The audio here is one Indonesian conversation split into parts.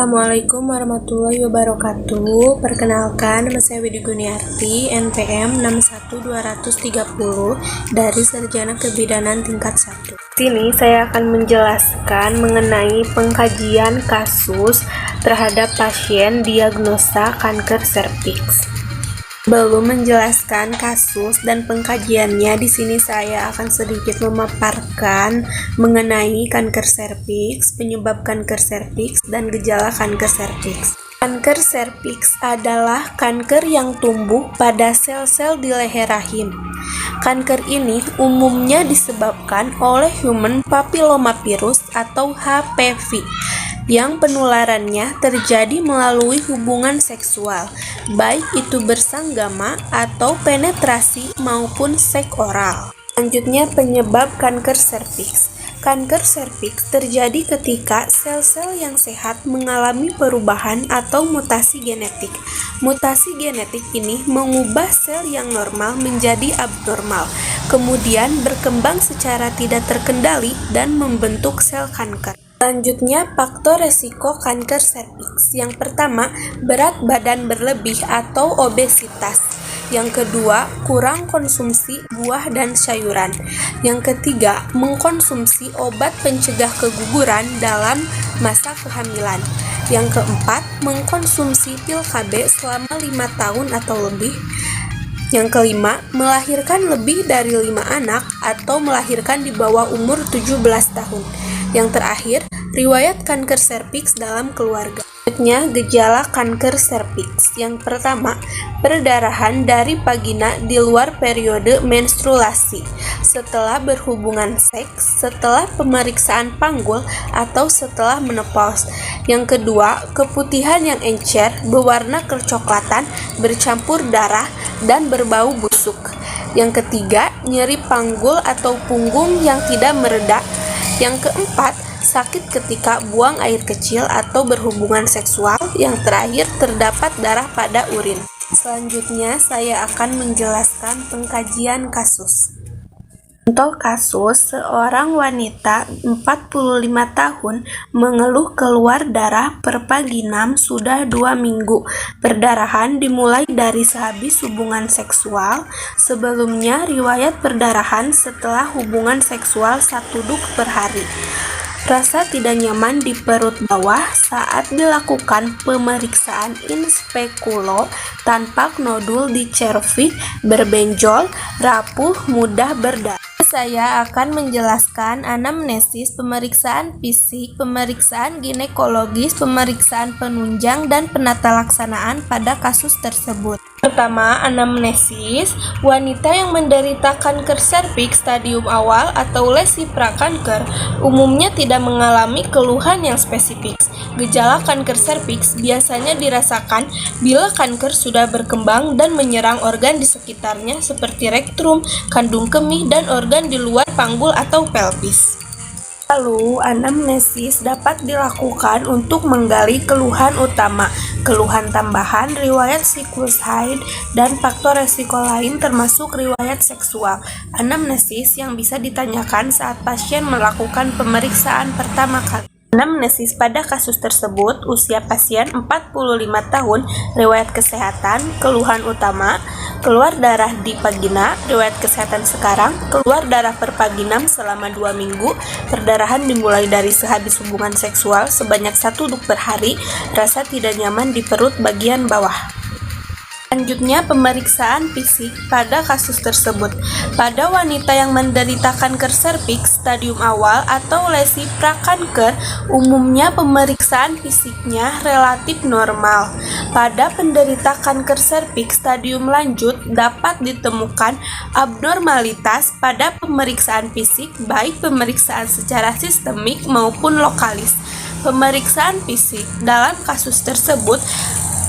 Assalamualaikum warahmatullahi wabarakatuh. Perkenalkan, nama saya Widi Guniarti, NPM 61230 dari Sarjana Kebidanan tingkat 1. Sini saya akan menjelaskan mengenai pengkajian kasus terhadap pasien diagnosa kanker serviks. Belum menjelaskan kasus dan pengkajiannya, di sini saya akan sedikit memaparkan mengenai kanker serviks, penyebab kanker serviks, dan gejala kanker serviks. Kanker serviks adalah kanker yang tumbuh pada sel-sel di leher rahim. Kanker ini umumnya disebabkan oleh human papillomavirus atau HPV yang penularannya terjadi melalui hubungan seksual, baik itu bersanggama atau penetrasi maupun seks oral. Selanjutnya, penyebab kanker serviks. Kanker serviks terjadi ketika sel-sel yang sehat mengalami perubahan atau mutasi genetik. Mutasi genetik ini mengubah sel yang normal menjadi abnormal, kemudian berkembang secara tidak terkendali dan membentuk sel kanker. Selanjutnya, faktor resiko kanker serviks. Yang pertama, berat badan berlebih atau obesitas. Yang kedua, kurang konsumsi buah dan sayuran. Yang ketiga, mengkonsumsi obat pencegah keguguran dalam masa kehamilan. Yang keempat, mengkonsumsi pil KB selama 5 tahun atau lebih. Yang kelima, melahirkan lebih dari 5 anak atau melahirkan di bawah umur 17 tahun. Yang terakhir, riwayat kanker serviks dalam keluarga. Selanjutnya, gejala kanker serviks. Yang pertama, perdarahan dari vagina di luar periode menstruasi, setelah berhubungan seks, setelah pemeriksaan panggul, atau setelah menopause. Yang kedua, keputihan yang encer, berwarna kecoklatan, bercampur darah, dan berbau busuk. Yang ketiga, nyeri panggul atau punggung yang tidak mereda. Yang keempat, sakit ketika buang air kecil atau berhubungan seksual. Yang terakhir, terdapat darah pada urin. Selanjutnya, saya akan menjelaskan pengkajian kasus. Contoh kasus, seorang wanita 45 tahun mengeluh keluar darah per vaginam sudah 2 minggu. Perdarahan dimulai dari sehabis hubungan seksual. Sebelumnya, riwayat perdarahan setelah hubungan seksual 1 duk per hari. Rasa tidak nyaman di perut bawah saat dilakukan pemeriksaan in speculo, tampak nodul di cervix, berbenjol, rapuh, mudah berdarah. Saya akan menjelaskan anamnesis, pemeriksaan fisik, pemeriksaan ginekologis, pemeriksaan penunjang, dan penata laksanaan pada kasus tersebut. Pertama, anamnesis. Wanita yang menderita kanker serviks stadium awal atau lesi prakanker umumnya tidak mengalami keluhan yang spesifik. Gejala kanker serviks biasanya dirasakan bila kanker sudah berkembang dan menyerang organ di sekitarnya seperti rektum, kandung kemih, dan organ di luar panggul atau pelvis. Lalu, anamnesis dapat dilakukan untuk menggali keluhan utama, keluhan tambahan, riwayat siklus haid, dan faktor resiko lain termasuk riwayat seksual. Anamnesis yang bisa ditanyakan saat pasien melakukan pemeriksaan pertama kali. Anamnesis pada kasus tersebut, usia pasien 45 tahun, riwayat kesehatan, keluhan utama, keluar darah di vagina, riwayat kesehatan sekarang, keluar darah per vaginam selama 2 minggu, perdarahan dimulai dari sehabis hubungan seksual sebanyak 1 duk per hari, rasa tidak nyaman di perut bagian bawah. Selanjutnya, pemeriksaan fisik pada kasus tersebut. Pada wanita yang menderita kanker serviks stadium awal atau lesi prakanker, umumnya pemeriksaan fisiknya relatif normal. Pada penderita kanker serviks stadium lanjut, dapat ditemukan abnormalitas pada pemeriksaan fisik, baik pemeriksaan secara sistemik maupun lokalis. Pemeriksaan fisik dalam kasus tersebut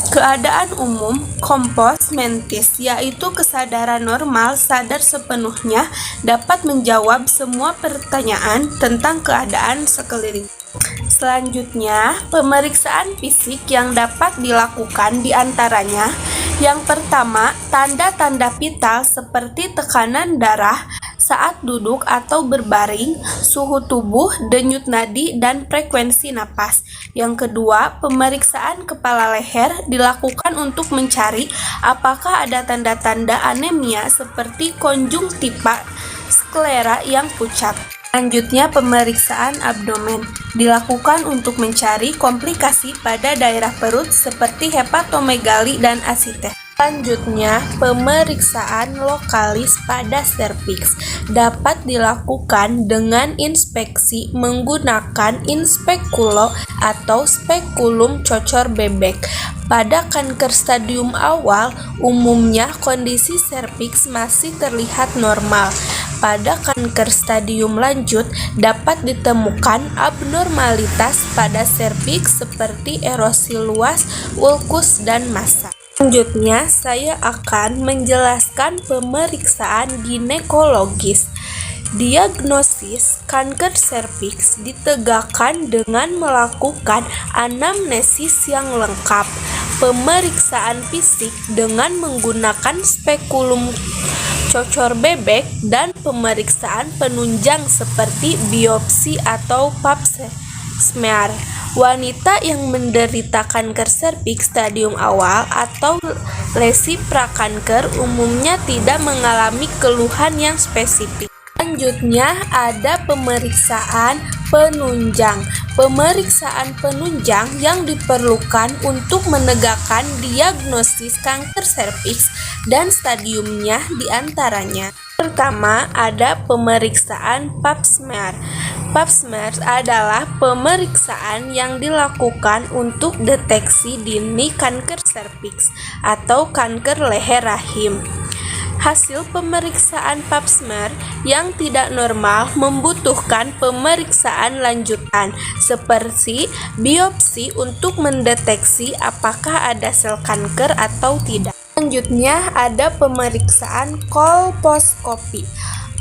keadaan umum kompos mentis, yaitu kesadaran normal, sadar sepenuhnya, dapat menjawab semua pertanyaan tentang keadaan sekeliling. Selanjutnya, pemeriksaan fisik yang dapat dilakukan diantaranya: yang pertama, tanda-tanda vital seperti tekanan darah, saat duduk atau berbaring, suhu tubuh, denyut nadi, dan frekuensi napas. Yang kedua, pemeriksaan kepala leher dilakukan untuk mencari apakah ada tanda-tanda anemia seperti konjungtiva sklera yang pucat. Selanjutnya, pemeriksaan abdomen dilakukan untuk mencari komplikasi pada daerah perut seperti hepatomegali dan asites. Selanjutnya, pemeriksaan lokalis pada serviks dapat dilakukan dengan inspeksi menggunakan inspekulo atau spekulum cocor bebek. Pada kanker stadium awal, umumnya kondisi serviks masih terlihat normal. Pada kanker stadium lanjut, dapat ditemukan abnormalitas pada serviks seperti erosi luas, ulkus, dan massa. Selanjutnya, saya akan menjelaskan pemeriksaan ginekologis. Diagnosis kanker serviks ditegakkan dengan melakukan anamnesis yang lengkap, pemeriksaan fisik dengan menggunakan spekulum cocor bebek, dan pemeriksaan penunjang seperti biopsi atau pap smear. Wanita yang menderita kanker serviks stadium awal atau lesi prakanker umumnya tidak mengalami keluhan yang spesifik. Selanjutnya ada pemeriksaan penunjang. Pemeriksaan penunjang yang diperlukan untuk menegakkan diagnosis kanker serviks dan stadiumnya diantaranya. Pertama, ada pemeriksaan pap smear. Pap smear adalah pemeriksaan yang dilakukan untuk deteksi dini kanker serviks atau kanker leher rahim. Hasil pemeriksaan pap smear yang tidak normal membutuhkan pemeriksaan lanjutan seperti biopsi untuk mendeteksi apakah ada sel kanker atau tidak. Selanjutnya ada pemeriksaan kolposkopi.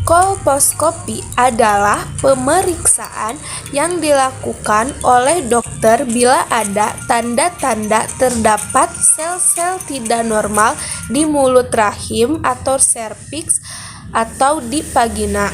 Kolposkopi adalah pemeriksaan yang dilakukan oleh dokter bila ada tanda-tanda terdapat sel-sel tidak normal di mulut rahim atau serviks atau di vagina.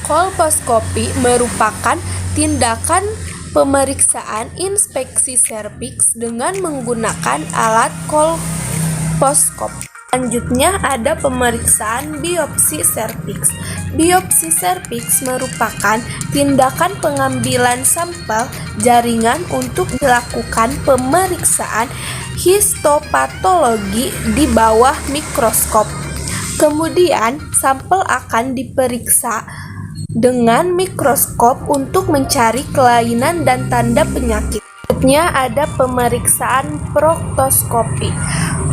Kolposkopi merupakan tindakan pemeriksaan inspeksi serviks dengan menggunakan alat kolposkop. Selanjutnya ada pemeriksaan biopsi serviks. Biopsi serviks merupakan tindakan pengambilan sampel jaringan untuk dilakukan pemeriksaan histopatologi di bawah mikroskop. Kemudian sampel akan diperiksa dengan mikroskop untuk mencari kelainan dan tanda penyakit. Selanjutnya ada pemeriksaan proktoskopi.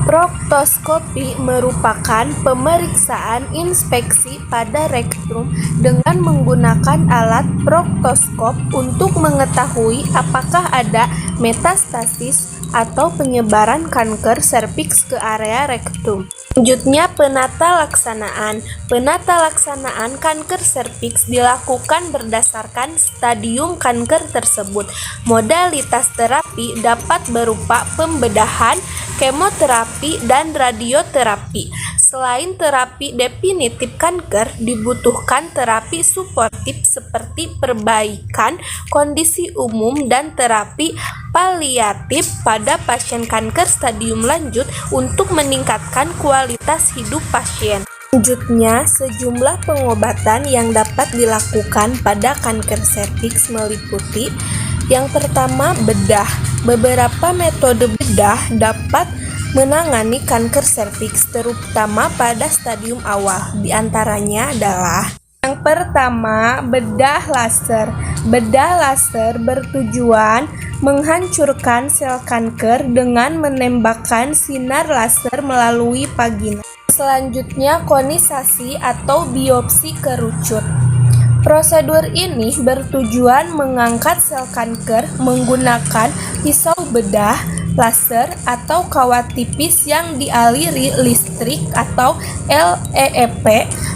Proktoskopi merupakan pemeriksaan inspeksi pada rektum dengan menggunakan alat proktoskop untuk mengetahui apakah ada metastasis atau penyebaran kanker serviks ke area rektum. Selanjutnya penata laksanaan. Penata laksanaan kanker serviks dilakukan berdasarkan stadium kanker tersebut. Modalitas terapi dapat berupa pembedahan, kemoterapi, dan radioterapi. Selain terapi definitif kanker, dibutuhkan terapi suportif seperti perbaikan kondisi umum dan terapi paliatif pada pasien kanker stadium lanjut untuk meningkatkan kualitas hidup pasien. Selanjutnya, sejumlah pengobatan yang dapat dilakukan pada kanker serviks meliputi: yang pertama, bedah. Beberapa metode bedah dapat menangani kanker serviks terutama pada stadium awal. Di antaranya adalah: yang pertama, bedah laser. Bedah laser bertujuan menghancurkan sel kanker dengan menembakkan sinar laser melalui vagina. Selanjutnya, konisasi atau biopsi kerucut. Prosedur ini bertujuan mengangkat sel kanker menggunakan pisau bedah, laser, atau kawat tipis yang dialiri listrik atau LEEP.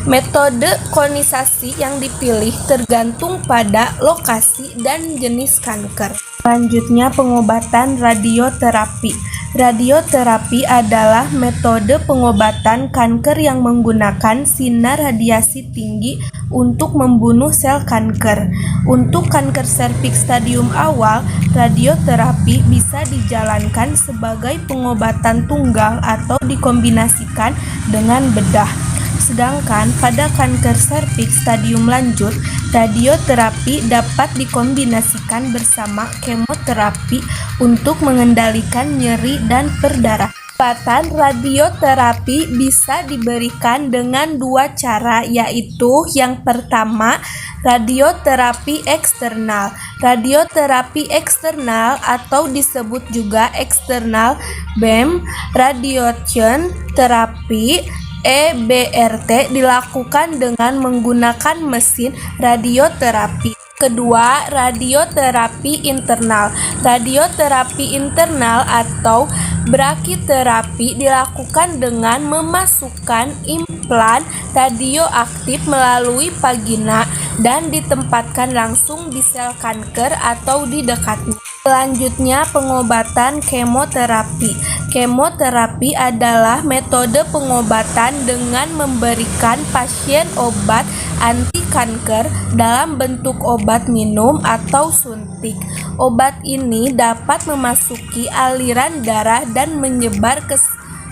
Metode konisasi yang dipilih tergantung pada lokasi dan jenis kanker. Selanjutnya, pengobatan radioterapi. Radioterapi adalah metode pengobatan kanker yang menggunakan sinar radiasi tinggi untuk membunuh sel kanker. Untuk kanker serviks stadium awal, radioterapi bisa dijalankan sebagai pengobatan tunggal atau dikombinasikan dengan bedah. Sedangkan pada kanker serviks stadium lanjut, radioterapi dapat dikombinasikan bersama kemoterapi untuk mengendalikan nyeri dan perdarahan. Pengobatan radioterapi bisa diberikan dengan dua cara, yaitu yang pertama, radioterapi eksternal. Radioterapi eksternal atau disebut juga external beam radiation therapy (EBRT) dilakukan dengan menggunakan mesin radioterapi. Kedua, radioterapi internal. Radioterapi internal atau brachytherapy dilakukan dengan memasukkan implan radioaktif melalui vagina dan ditempatkan langsung di sel kanker atau di dekatnya. Selanjutnya, pengobatan kemoterapi. Kemoterapi adalah metode pengobatan dengan memberikan pasien obat anti kanker dalam bentuk obat minum atau suntik. Obat ini dapat memasuki aliran darah dan menyebar ke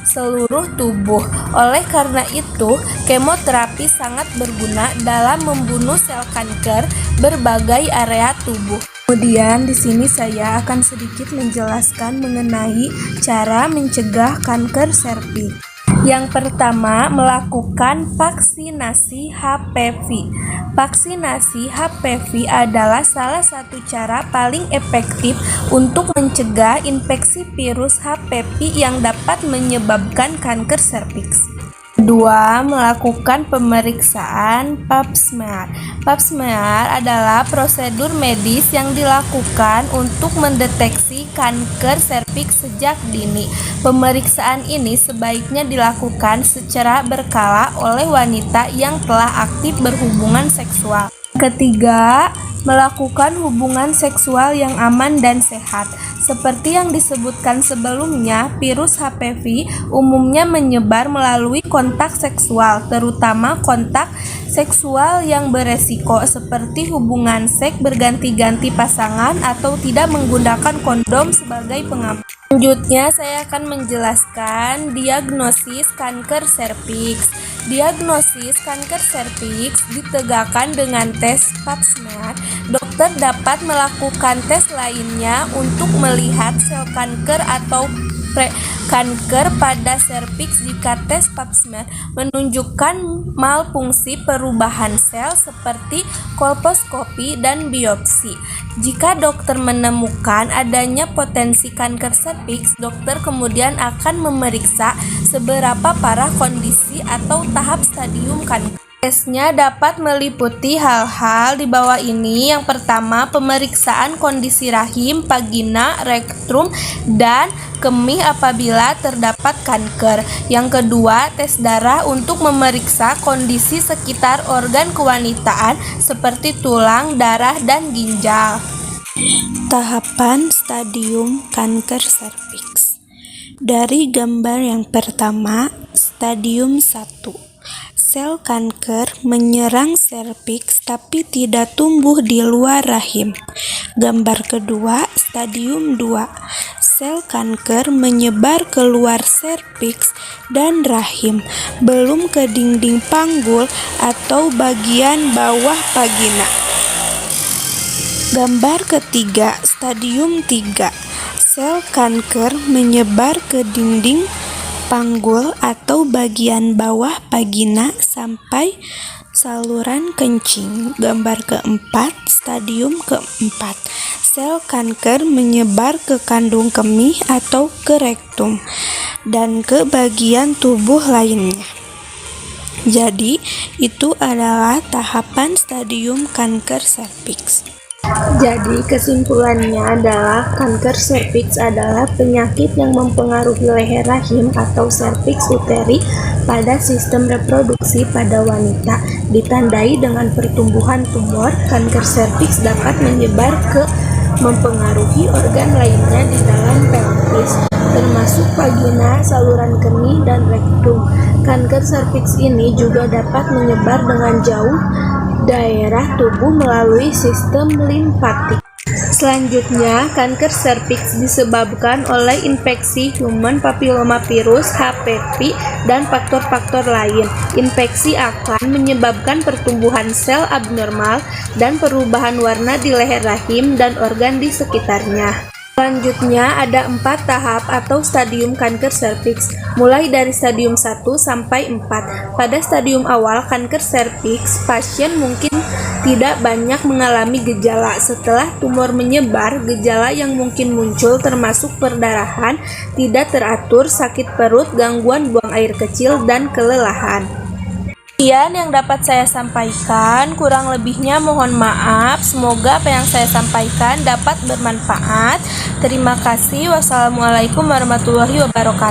seluruh tubuh. Oleh karena itu, kemoterapi sangat berguna dalam membunuh sel kanker berbagai area tubuh. Kemudian di sini saya akan sedikit menjelaskan mengenai cara mencegah kanker serviks. Yang pertama, melakukan vaksinasi HPV. Vaksinasi HPV adalah salah satu cara paling efektif untuk mencegah infeksi virus HPV yang dapat menyebabkan kanker serviks. Kedua, melakukan pemeriksaan pap smear. Pap smear adalah prosedur medis yang dilakukan untuk mendeteksi kanker serviks sejak dini. Pemeriksaan ini sebaiknya dilakukan secara berkala oleh wanita yang telah aktif berhubungan seksual. Ketiga, melakukan hubungan seksual yang aman dan sehat. Seperti yang disebutkan sebelumnya, virus HPV umumnya menyebar melalui kontak seksual, terutama kontak seksual yang beresiko seperti hubungan seks berganti-ganti pasangan atau tidak menggunakan kondom sebagai pengaman. Selanjutnya, saya akan menjelaskan diagnosis kanker serviks. Diagnosis kanker serviks ditegakkan dengan tes pap smear. Dokter dapat melakukan tes lainnya untuk melihat sel kanker atau kanker pada serviks jika tes pap smear menunjukkan malfungsi perubahan sel seperti kolposkopi dan biopsi. Jika dokter menemukan adanya potensi kanker serviks, dokter kemudian akan memeriksa seberapa parah kondisi atau tahap stadium kanker. Tesnya dapat meliputi hal-hal di bawah ini. Yang pertama, pemeriksaan kondisi rahim, vagina, rektum, dan kemih apabila terdapat kanker. Yang kedua, tes darah untuk memeriksa kondisi sekitar organ kewanitaan seperti tulang, darah, dan ginjal. Tahapan stadium kanker serviks. Dari gambar yang pertama, stadium 1. Sel kanker menyerang serviks tapi tidak tumbuh di luar rahim. Gambar kedua, stadium 2. Sel kanker menyebar keluar serviks dan rahim, belum ke dinding panggul atau bagian bawah vagina. Gambar ketiga, stadium 3. Sel kanker menyebar ke dinding panggul atau bagian bawah vagina sampai saluran kencing. Gambar keempat, stadium keempat. Sel kanker menyebar ke kandung kemih atau ke rektum dan ke bagian tubuh lainnya. Jadi, itu adalah tahapan stadium kanker serviks. Jadi kesimpulannya adalah kanker serviks adalah penyakit yang mempengaruhi leher rahim atau serviks uteri pada sistem reproduksi pada wanita. Ditandai dengan pertumbuhan tumor, kanker serviks dapat menyebar ke mempengaruhi organ lainnya di dalam pelvis, termasuk vagina, saluran kemih, dan rektum. Kanker serviks ini juga dapat menyebar dengan jauh daerah tubuh melalui sistem limfatik. Selanjutnya, kanker serviks disebabkan oleh infeksi human papillomavirus (HPV) dan faktor-faktor lain. Infeksi akan menyebabkan pertumbuhan sel abnormal dan perubahan warna di leher rahim dan organ di sekitarnya. Selanjutnya, ada 4 tahap atau stadium kanker serviks, mulai dari stadium 1 sampai 4. Pada stadium awal kanker serviks, pasien mungkin tidak banyak mengalami gejala. Setelah tumor menyebar, gejala yang mungkin muncul termasuk perdarahan, tidak teratur, sakit perut, gangguan buang air kecil, dan kelelahan. Sekian yang dapat saya sampaikan, kurang lebihnya mohon maaf. Semoga apa yang saya sampaikan dapat bermanfaat. Terima kasih. Wassalamualaikum warahmatullahi wabarakatuh.